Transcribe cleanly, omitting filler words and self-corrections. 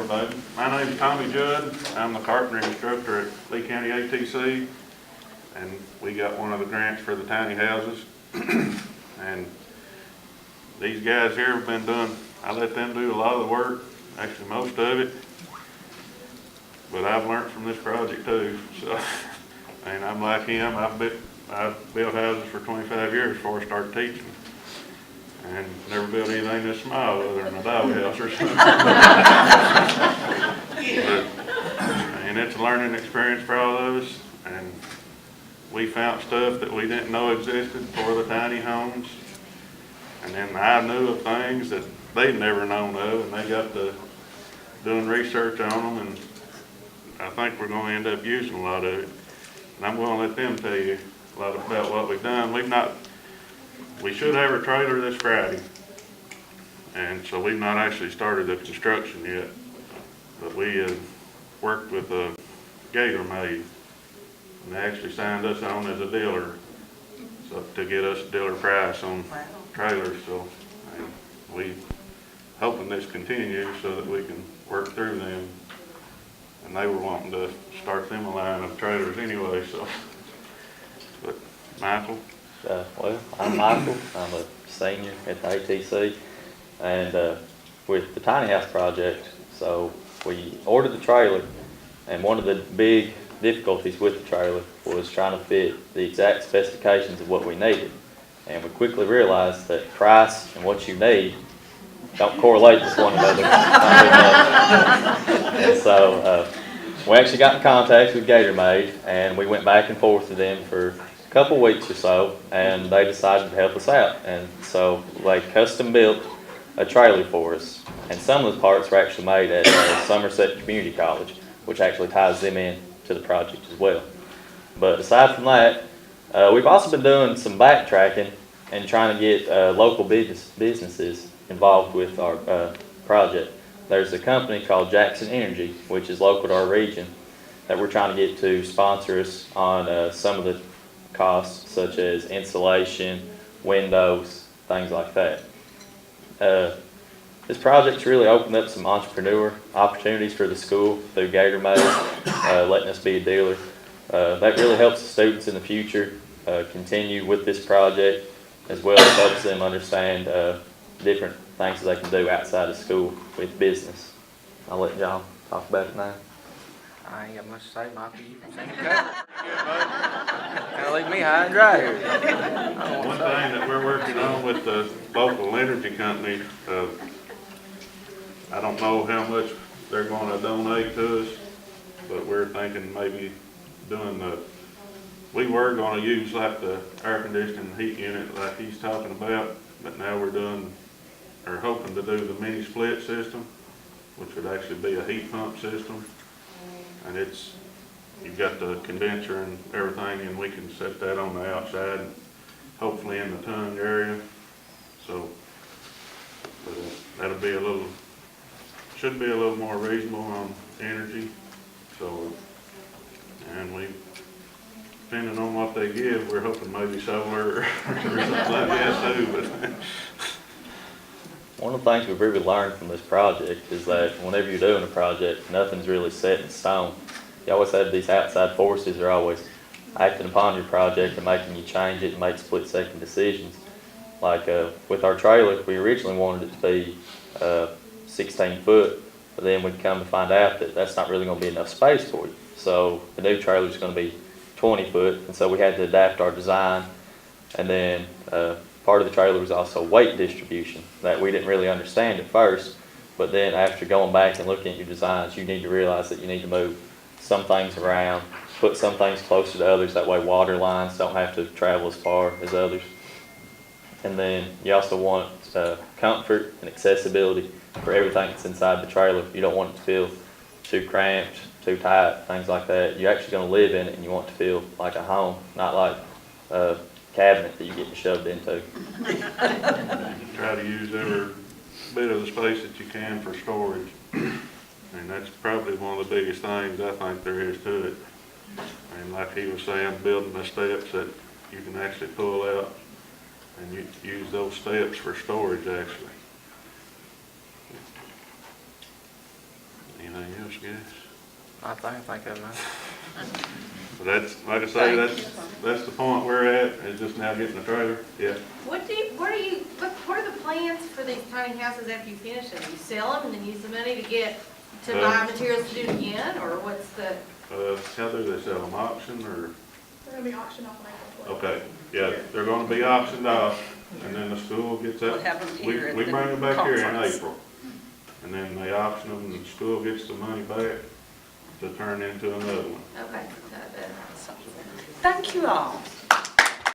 everybody. My name is Tommy Judd. I'm the carpentry instructor at Lee County ATC, and we got one of the grants for the tiny houses. And these guys here have been doing, I let them do a lot of the work, actually most of it. But I've learned from this project too. So, and I'm like him, I've built houses for 25 years before I started teaching. And never built anything this small other than a doghouse or something. And it's a learning experience for all of us. And we found stuff that we didn't know existed for the tiny homes. And then I knew of things that they'd never known of, and they got to doing research on them. And I think we're going to end up using a lot of it. And I'm going to let them tell you a lot about what we've done. We should have a trailer this Friday, and so we've not actually started the construction yet, but we have worked with a Gator Maid, and they actually signed us on as a dealer, so to get us a dealer price on trailers. So we hoping this continues so that we can work through them, and they were wanting to start them a line of trailers anyway. So, but Michael. Well, I'm Michael. I'm a senior at the ATC, and with the tiny house project, so we ordered the trailer, and one of the big difficulties with the trailer was trying to fit the exact specifications of what we needed. And we quickly realized that price and what you need don't correlate with one another. And so we actually got in contact with Gator Maid, and we went back and forth with them for couple weeks or so, and they decided to help us out. And so they custom built a trailer for us, and some of the parts were actually made at Somerset Community College, which actually ties them in to the project as well. But aside from that, we've also been doing some backtracking and trying to get local businesses involved with our project. There's a company called Jackson Energy, which is local to our region, that we're trying to get to sponsor us on some of the costs, such as insulation, windows, things like that. This project's really opened up some entrepreneur opportunities for the school through Gator Maid, letting us be a dealer. That really helps the students in the future continue with this project, as well as helps them understand different things that they can do outside of school with business. I'll let John talk about it now. I ain't got much to say, Michael. You can sing the cover. Kind of leave me high and dry here. One thing that we're working on with the local energy company, I don't know how much they're going to donate to us, but we're thinking maybe doing we were going to use like the air conditioning heat unit like he's talking about, but now we're hoping to do the mini split system, which would actually be a heat pump system. And you've got the condenser and everything, and we can set that on the outside, hopefully in the tongue area. So, but that'll be should be a little more reasonable on energy. So, and depending on what they give, we're hoping maybe solar or something like that too. But one of the things we've really learned from this project is that whenever you're doing a project, nothing's really set in stone. You always have these outside forces are always acting upon your project and making you change it and make split-second decisions. Like with our trailer, we originally wanted it to be 16 foot, but then we'd come to find out that that's not really going to be enough space for you. So the new trailer is going to be 20 foot, and so we had to adapt our design. And then part of the trailer was also weight distribution that we didn't really understand at first, but then after going back and looking at your designs, you need to realize that you need to move some things around, put some things closer to others, that way water lines don't have to travel as far as others. And then you also want comfort and accessibility for everything that's inside the trailer. You don't want it to feel too cramped, too tight, things like that. You're actually going to live in it, and you want it to feel like a home, not like a cabinet that you get shoved into. Try to use every bit of the space that you can for storage. And that's probably one of the biggest things I think there is to it. And like he was saying, building the steps that you can actually pull out and you use those steps for storage actually. Anything else, guys? I think of, man. But that's, like I say, that's the point we're at, is just now getting the trailer, yeah. What are the plans for these tiny houses after you finish them? You sell them and then use the money to buy materials to do it again, or what's the? How do they sell them, auction, or? They're gonna be auctioned off on April 12th. Okay, yeah, they're gonna be auctioned off, and then the school gets We'll that. have them We here at bring the them back here in conference. April, and then they auction them, and the school gets the money back to turn into another one. Okay. Thank you all.